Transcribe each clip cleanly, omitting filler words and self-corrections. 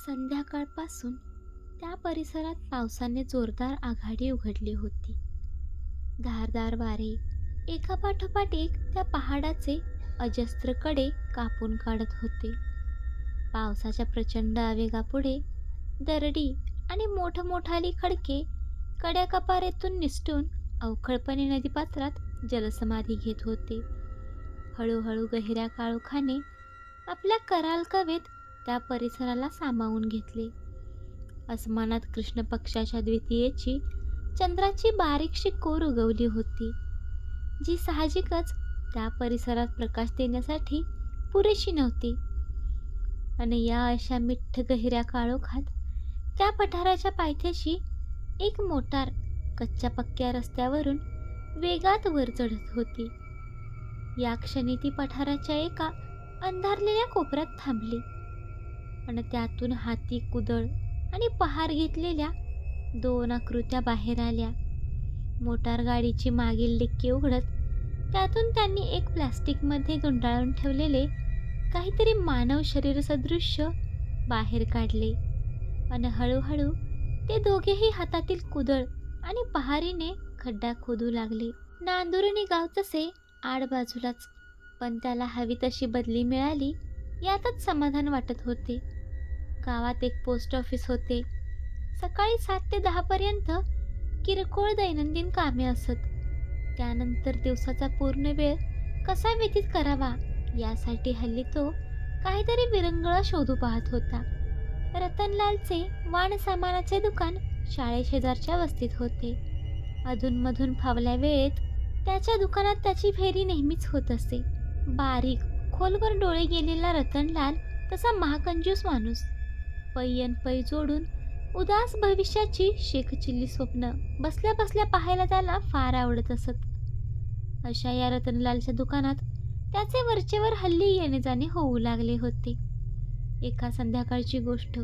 संध्याकाळपासून त्या परिसरात पावसाने जोरदार आघाडी उघडली होती. धारदार वारे एकापाठोपाठ एक त्या पहाडाचे अजस्त्र कडे कापून काढत होते. पावसाच्या प्रचंड आवेगापुढे दरडी आणि मोठमोठाली खडके कड्याकपारीतून निसटून अवखळपणे नदीपात्रात जलसमाधी घेत होते. हळूहळू गहिऱ्या काळोखाने आपल्या कराल कवेत त्या परिसराला सामावून घेतले. आसमानात कृष्ण पक्षाच्या द्वितीयेची चंद्राची बारीकशी कोर उगवली होती, जी साहजिकच त्या परिसरात प्रकाश देण्यासाठी पुरेशी नव्हती. आणि या अशा मिठ्ठ गहिऱ्या काळोखात त्या पठाराच्या पायथ्याशी एक मोटार कच्च्या पक्क्या रस्त्यावरून वेगात वर चढत होती. या क्षणी ती पठाराच्या एका अंधारलेल्या कोपऱ्यात थांबली आणि त्यातून हाती कुदळ आणि पहार घेतलेल्या दोन आकृत्या बाहेर आल्या. मोटार गाडीची मागील डिक्की उघडत त्यातून त्यांनी एक प्लास्टिकमध्ये गुंडाळून ठेवलेले काहीतरी मानव शरीर सदृश्य बाहेर काढले आणि हळूहळू ते दोघेही हातातील कुदळ आणि पहारीने खड्डा खोदू लागले. नांदुरणी गाव तसे आड बाजूलाच, पण त्याला हवी तशी बदली मिळाली यातच समाधान वाटत होते. गावात एक पोस्ट ऑफिस होते. सकाळी 7 ते 10 पर्यंत किरकोळ दैनंदिन कामे असत. त्यानंतर दिवसाचा पूर्ण वेळ कसा व्यतीत करावा यासाठी हल्ली तो काहीतरी विरंगुळा शोधू पाहत होता. रतनलालचे वाण सामानाचे दुकान शाळेशेजारच्या वस्तीत होते. अधूनमधून फावल्या वेळेत त्याच्या दुकानात त्याची फेरी नेहमीच होत असे. बारीक खोलवर डोळे गेलेला रतनलाल तसा महाकंजूस माणूस. पै जोडून उदास भविष्याची शेखचिल्ली स्वप्न बसल्या बसल्या पाहायला त्याला फार आवडत असत. अशा या रतनलालच्या दुकानात त्याचे वरचेवर हल्ली येणे जाणे होऊ लागले होते. एका संध्याकाळची गोष्ट.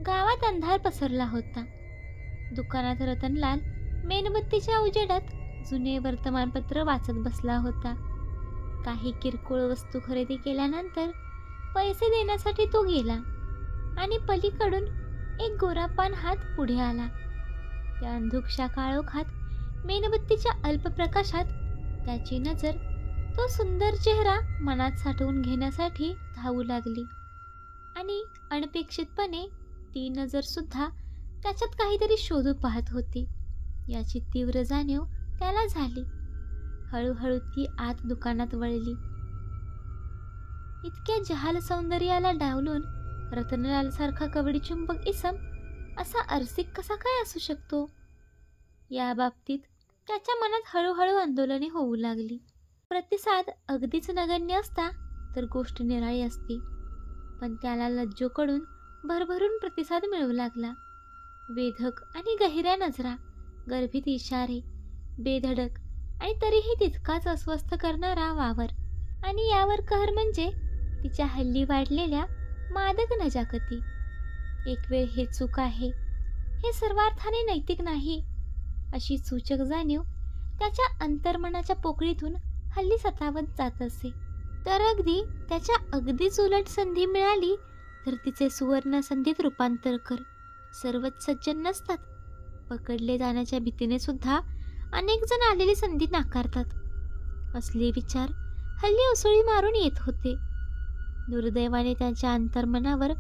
गावात अंधार पसरला होता. दुकानात रतनलाल मेणबत्तीच्या उजेडात जुने वर्तमानपत्र वाचत बसला होता. काही किरकोळ वस्तू खरेदी केल्यानंतर पैसे देण्यासाठी तो गेला आणि पलीकडून एक गोरापान हात पुढे आला. त्या अंधुकशा काळोखात मेणबत्तीच्या अल्पप्रकाशात त्याची नजर तो सुंदर चेहरा मनात साठवून घेण्यासाठी धावू लागली आणि अनपेक्षितपणे ती नजर सुद्धा त्याच्यात काहीतरी शोधू पाहत होती याची तीव्र जाणीव त्याला झाली. हळूहळू ती आत दुकानात वळली. इतक्या जहाल सौंदर्याला डावलून रतनलाल सारखा कवडीचुंबक इसम असा अरसिक कसा काय असू शकतो या बाबतीत त्याच्या मनात हळूहळू आंदोलने होऊ लागली. प्रतिसाद अगदीच नगण्य असता तर गोष्ट निराळी असती, पण त्याला लज्जोकडून भरभरून प्रतिसाद मिळू लागला. वेधक आणि गहिऱ्या नजरा, गर्भित इशारे, बेधडक आणि तरीही तितकाच अस्वस्थ करणारा वावर, आणि यावर कहर म्हणजे तिच्या हल्ली वाढलेल्या मादक नजाकती. एक वेळ हे चूक आहे, हे सर्वार्थाने नैतिक नाही अशी सूचक जाणीव त्याच्या अंतर्मनाच्या पोकळीतून हल्ली सतावत जात असे. तर त्याच्या अगदीच उलट संधी मिळाली तर तिचे सुवर्ण संधीत रूपांतर कर. सर्वच सज्जन नसतात. पकडले जाण्याच्या भीतीने सुद्धा अनेक जण आलेली संधी नाकारतात. असले विचार हल्ली उसळी मारून येत होते. दुर्दैवाने त्याच्या अंतर्मनावर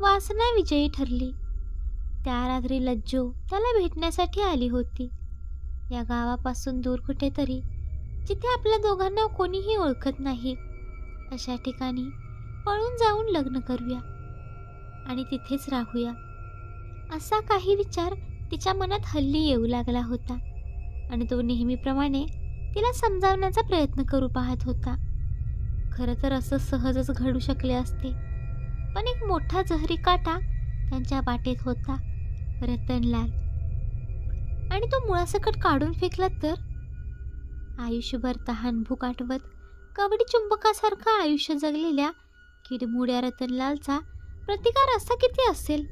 वासना विजयी ठरली. त्या रात्री लज्जो त्याला भेटण्यासाठी आली होती. या गावापासून दूर कुठेतरी, जिथे आपल्या दोघांना कोणीही ओळखत नाही, अशा ठिकाणी पळून जाऊन लग्न करूया आणि तिथेच राहूया असा काही विचार तिच्या मनात हल्ली येऊ लागला होता आणि तो नेहमीप्रमाणे तिला समजावण्याचा प्रयत्न करू पाहत होता. खरं तर असं सहजच घडू शकले असते, पण एक मोठा जहरी काटा त्यांच्या वाटेत होता, रतनलाल. आणि तो मुळासकट काढून फेकला तर आयुष्यभर तहानभूक आठवत कवडी चुंबकासारखं आयुष्य जगलेल्या किडमुड्या रतनलालचा प्रतिकार असा किती असेल.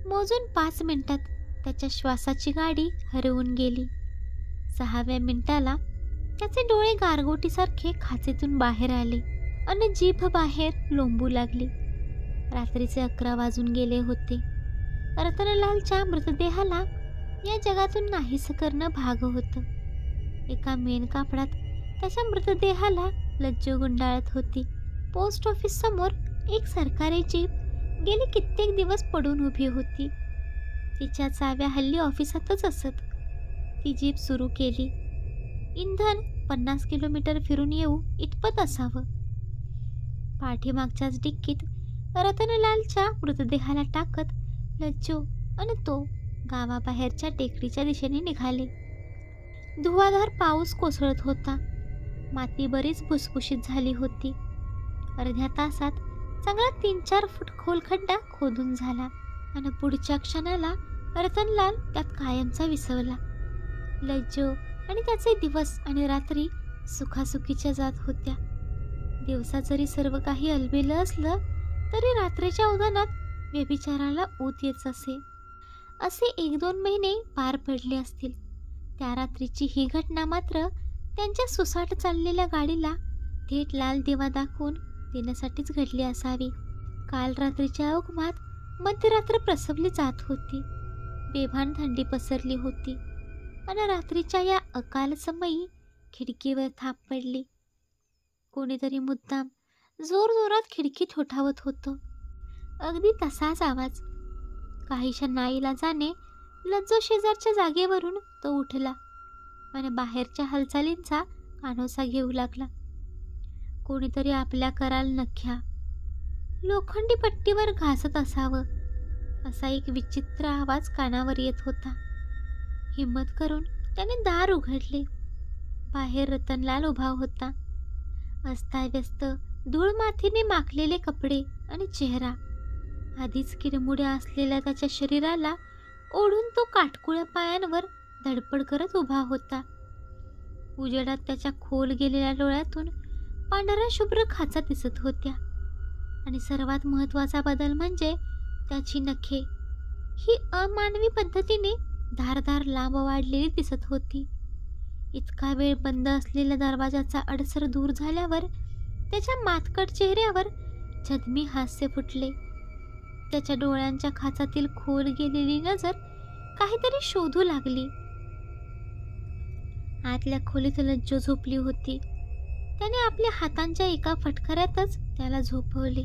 मोजून 5 मिनिटात त्याच्या श्वासाची गाडी हरवून गेली. 6व्या मिनिटाला त्याचे डोळे गारगोटीसारखे खाचेतून बाहेर आले आणि जीभ बाहेर लोंबू लागली. रात्रीचे 11 वाजून गेले होते. रतनलालच्या मृतदेहाला या जगातून नाहीसं करणं भाग होतं. एका मेन कापडात त्याच्या मृतदेहाला लज्जू गुंडाळत होती. पोस्ट ऑफिस समोर एक सरकारी जीप गेले कित्येक दिवस पडून उभी होती. तिच्या चाव्या हल्ली ऑफिसातच असत. ती जीप सुरू केली. इंधन 50 किलोमीटर फिरून येऊ इतपत असावं. पाठीमागच्याच डिक्कीत रतनलालच्या मृतदेहाला टाकत लज्जू आणि तो गावाबाहेरच्या टेकडीच्या दिशेने निघाले. धुवाधार पाऊस कोसळत होता. माती बरीच भुसभुशीत झाली होती. अर्ध्या तासात चांगला 3-4 फूट खोल खड्डा खोदून झाला आणि पुढच्या क्षणाला रतनलाल त्यात कायमचा विसवला. लज्जू आणि त्याचे दिवस आणि रात्री सुखासुखीच्या जात होत्या. दिवसा जरी सर्व काही अलबेलं असलं तरी रात्रीच्या उदानात व्यभिचाराला ऊत येत असे. असे 1-2 महिने पार पडले असतील. त्या रात्रीची ही घटना मात्र त्यांच्या सुसाट चाललेल्या गाडीला थेट लाल दिवा दाखवून देण्यासाठीच घडली असावी. काल रात्रीच्या उगमात मध्यरात्र प्रसवली जात होती. बेभान थंडी पसरली होती आणि रात्रीच्या या अकाल समयी खिडकीवर थाप पडली. कोणीतरी मुद्दाम जोरजोरात खिडकी ठोठावत होतं. अगदी तसाच आवाज. काहीशा नाईलाजाने लज्जू शेजारच्या जागेवरून तो उठला आणि बाहेरच्या हालचालींचा कानोसा घेऊ लागला. कोणीतरी आपल्या कराल नख्या लोखंडी पट्टीवर घासत असावं असा एक विचित्र आवाज कानावर येत होता. हिम्मत करून त्याने दार उघडले. बाहेर रतनलाल उभा होता. अस्ताव्यस्त धूळ मातीने माखलेले कपडे आणि चेहरा. आधीच किरमुड्या असलेल्या त्याच्या शरीराला ओढून तो काटकुळ्या पायांवर धडपड करत उभा होता. उजेडात त्याच्या खोल गेलेल्या डोळ्यातून पांढऱ्या शुभ्र खाचा दिसत होत्या आणि सर्वात महत्त्वाचा बदल म्हणजे त्याची नखे ही अमानवी पद्धतीने धारदार लांब वाढलेली दिसत होती. इतका वेळ बंद असलेल्या दरवाजाचा अडसर दूर झाल्यावर त्याच्या मातकट चेहऱ्यावर छद्मी हास्य फुटले. त्याच्या डोळ्यांच्या खाचातील खोल गेलेली नजर काहीतरी शोधू लागली. आतल्या खोलीत लज्जू झोपली होती. त्याने आपल्या हातांच्या एका फटकाऱ्यातच त्याला झोपवले.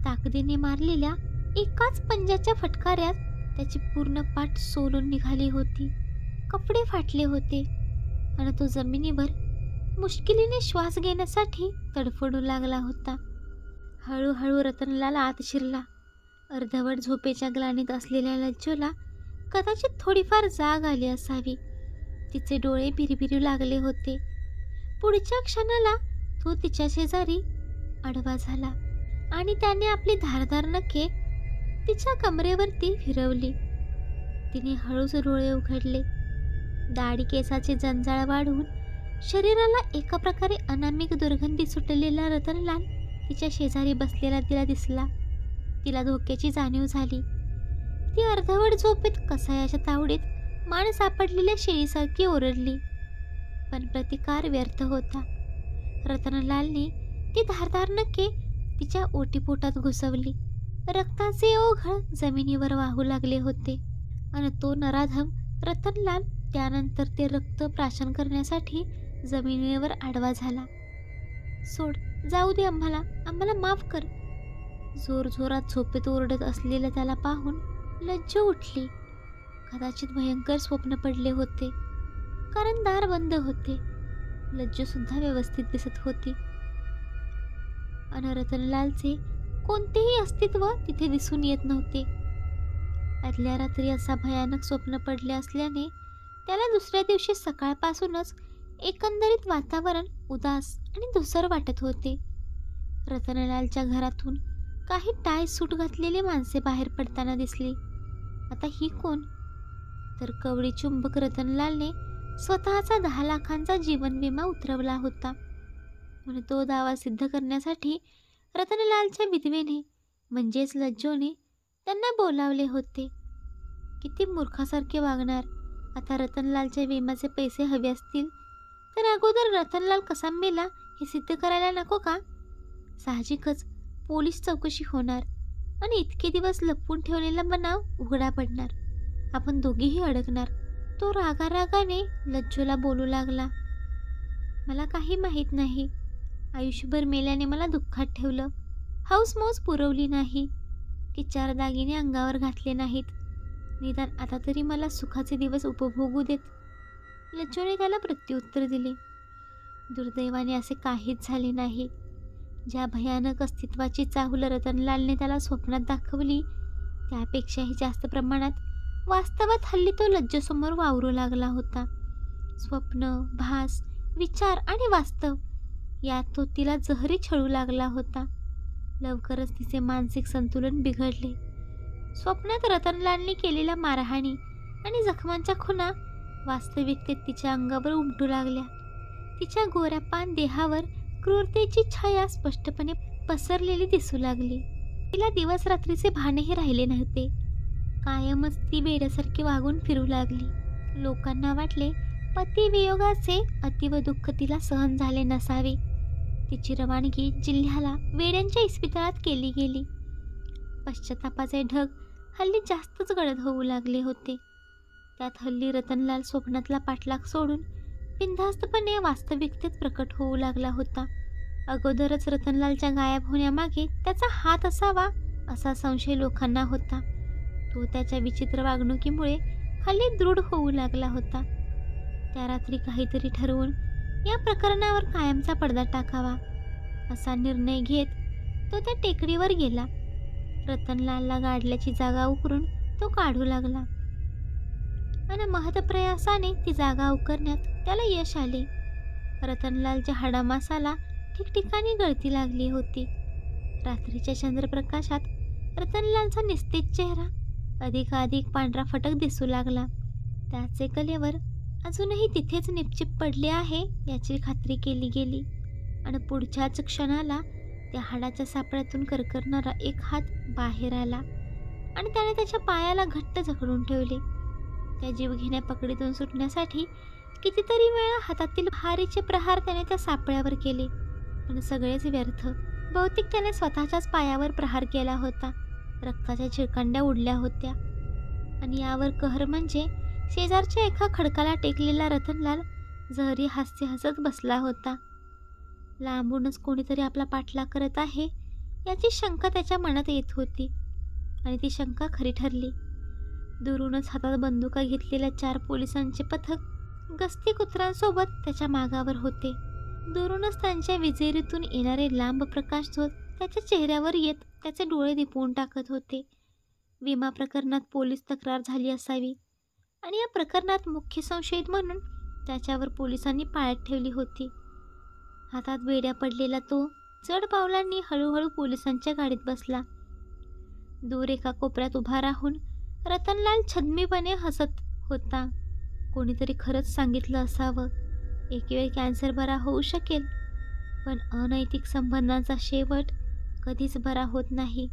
ताकदीने मारलेल्या एकाच पंजाच्या फटकाऱ्यात त्याची पूर्ण पाठ सोलून निघाली होती. कपडे फाटले होते आणि तो जमिनीवर मुश्किलीने श्वास घेण्यासाठी तडफडू लागला होता. हळूहळू रतनलाल आत शिरला. अर्धवट झोपेच्या ग्लानीत असलेल्या लज्जूला कदाचित थोडीफार जाग आली असावी. तिचे डोळे भिरभिरू लागले होते. पुढच्या क्षणाला तो तिच्या शेजारी आडवा झाला आणि त्याने आपली धारदार नखे तिच्या कमरेवरती फिरवली. तिने हळूच डोळे उघडले. दाढी केसाचे जंजाळ वाढवून शरीराला एका प्रकारे अनामिक दुर्गंधी सुटलेला रतनलाल तिच्या शेजारी बसलेला तिला दिसला. तिला धोक्याची जाणीव झाली. ती अर्धवट झोपेत कसायाच्या तावडीत मान सापडलेल्या शेळीसारखी ओरडली, पण प्रतिकार व्यर्थ होता. रतनलालने ती धारदार नखे तिच्या ओटीपोटात घुसवली. रक्ताचे ओघळ जमिनीवर वाहू लागले होते आणि तो नराधम रतनलाल त्यानंतर ते रक्त प्राशन करण्यासाठी जमिनीवर आडवा झाला. सोड, जाऊ दे, आम्हाला माफ कर. जोरजोरात झोपेत ओरडत असलेल्या त्याला पाहून लज्जू उठली. कदाचित भयंकर स्वप्न पडले होते, कारण दार बंद होते. लज्जू सुद्धा व्यवस्थित दिसत होती आणि रतनलालचे कोणतेही अस्तित्व तिथे दिसून येत नव्हते. आदल्या रात्री असा भयानक स्वप्न पडले असल्याने त्याला दुसऱ्या दिवशी सकाळपासूनच एकंदरीत वातावरण उदास आणि धुसर वाटत होते. रतनलालच्या घरातून काही टाय सूट घातलेली माणसे बाहेर पडताना दिसली. आता ही कोण? तर कवडी चुंबक रतनलालने स्वतःचा 10 लाखांचा जीवन विमा उतरवला होता आणि तो दावा सिद्ध करण्यासाठी रतनलालच्या विधवेने म्हणजेच लज्जूने त्यांना बोलावले होते. किती मूर्खासारखे वागणार. आता रतनलालच्या विम्याचे पैसे हवे असतील तर अगोदर रतनलाल कसा मेला हे सिद्ध करायला नको का? साहजिकच पोलीस चौकशी होणार आणि इतके दिवस लपवून ठेवलेला बनाव उघडा पडणार. आपण दोघीही अडकणार. तो रागारागाने लज्जूला बोलू लागला. मला काही माहीत नाही. आयुष्यभर मेल्याने मला दुःखात ठेवलं. हौसमौज पुरवली नाही की 4 दागिने अंगावर घातले नाहीत. निदान आता तरी मला सुखाचे दिवस उपभोगू देत. लज्जूने त्याला प्रत्युत्तर दिले. दुर्दैवाने असे काहीच झाले नाही. ज्या भयानक अस्तित्वाची चाहूल रतनलालने त्याला स्वप्नात दाखवली त्यापेक्षाही जास्त प्रमाणात वास्तवात हल्ली तो लज्जूसमोर वावरू लागला होता. स्वप्न, भास, विचार आणि वास्तव यात तो तिला जहरी छळू लागला होता. लवकरच तिचे मानसिक संतुलन बिघडले. स्वप्नात रतनलालने केलेल्या मारहाणी आणि जखमांच्या खुणा वास्तविकतेत तिच्या अंगावर उमटू लागल्या. तिच्या गोऱ्यापान देहावर क्रूरतेची छाया स्पष्टपणे पसरलेली दिसू लागली. तिला दिवस रात्रीचे भानही राहिले नव्हते. कायमच ती वेड्यासारखी वागून फिरू लागली. लोकांना वाटले पतिवियोगाचे अतीव दुःख तिला सहन झाले नसावे. तिची रवानगी जिल्ह्याला वेड्यांच्या इस्पितळात केली गेली. पश्चातापाचे ढग हल्ली जास्तच गडद होऊ लागले होते. त्यात हल्ली रतनलाल स्वप्नातला पाठलाग सोडून बिनधास्तपणे वास्तविकतेत प्रकट होऊ लागला होता. अगोदरच रतनलालच्या गायब होण्यामागे त्याचा हात असावा असा संशय लोकांना होता. तो त्याच्या विचित्र वागणुकीमुळे हल्ली दृढ होऊ लागला होता. त्या रात्री काहीतरी ठरवून या प्रकरणावर कायमचा पडदा टाकावा असा निर्णय घेत तो त्या टेकडीवर गेला. रतनलालला गाडल्याची जागा उकरून तो काढू लागला आणि महत्प्रयासाने ती जागा उकरण्यात त्याला यश आले. रतनलालच्या हाडामासाला ठिकठिकाणी गळती लागली होती. रात्रीच्या चंद्रप्रकाशात रतनलालचा निस्तेज चेहरा अधिकाधिक पांढरा फटक दिसू लागला. त्याचे कलेवर अजूनही तिथेच निपचिप पडले आहे याची खात्री केली गेली आणि पुढच्याच क्षणाला त्या हाडाच्या सापळ्यातून करकरणारा एक हात बाहेर आला आणि त्याने त्याच्या पायाला घट्ट जखडून ठेवले. त्या जीवघेण्या पकडीतून सुटण्यासाठी कितीतरी वेळा हातातील भारीचे प्रहार त्याने त्या सापळ्यावर केले, पण सगळेच व्यर्थ. बहुतेक त्याने स्वतःच्याच पायावर प्रहार केला होता. रक्ताच्या चिळकांड्या उडल्या होत्या आणि यावर कहर म्हणजे शेजारच्या एका खडकाला टेकलेला रतनलाल जहरी हास्य हसत बसला होता. लांबूनच कोणीतरी आपला पाठलाग करत आहे याची शंका त्याच्या मनात येत होती आणि ती शंका खरी ठरली. दुरूनच हातात बंदुका घेतलेल्या 4 पोलिसांचे पथक गस्ती कुत्र्यांसोबत त्याच्या मागावर होते. दुरूनच त्यांच्या विजेरीतून येणारे लांब प्रकाशझोत त्याच्या चेहऱ्यावर येत त्याचे डोळे दिपवून टाकत होते. विमा प्रकरणात पोलीस तक्रार झाली असावी आणि या प्रकरणात मुख्य संशयित म्हणून त्याच्यावर पोलिसांनी पाळत ठेवली होती. हातात बेड्या पडलेला तो जड पावलांनी हळूहळू पोलिसांच्या गाडीत बसला. दूर एका कोपऱ्यात उभा राहून रतनलाल छद्मीपणे हसत होता. कोणीतरी खरंच सांगितलं असावं, एक वेळ कॅन्सर बरा होऊ शकेल, पण अनैतिक संबंधांचा शेवट कधीच बरा होत नाही.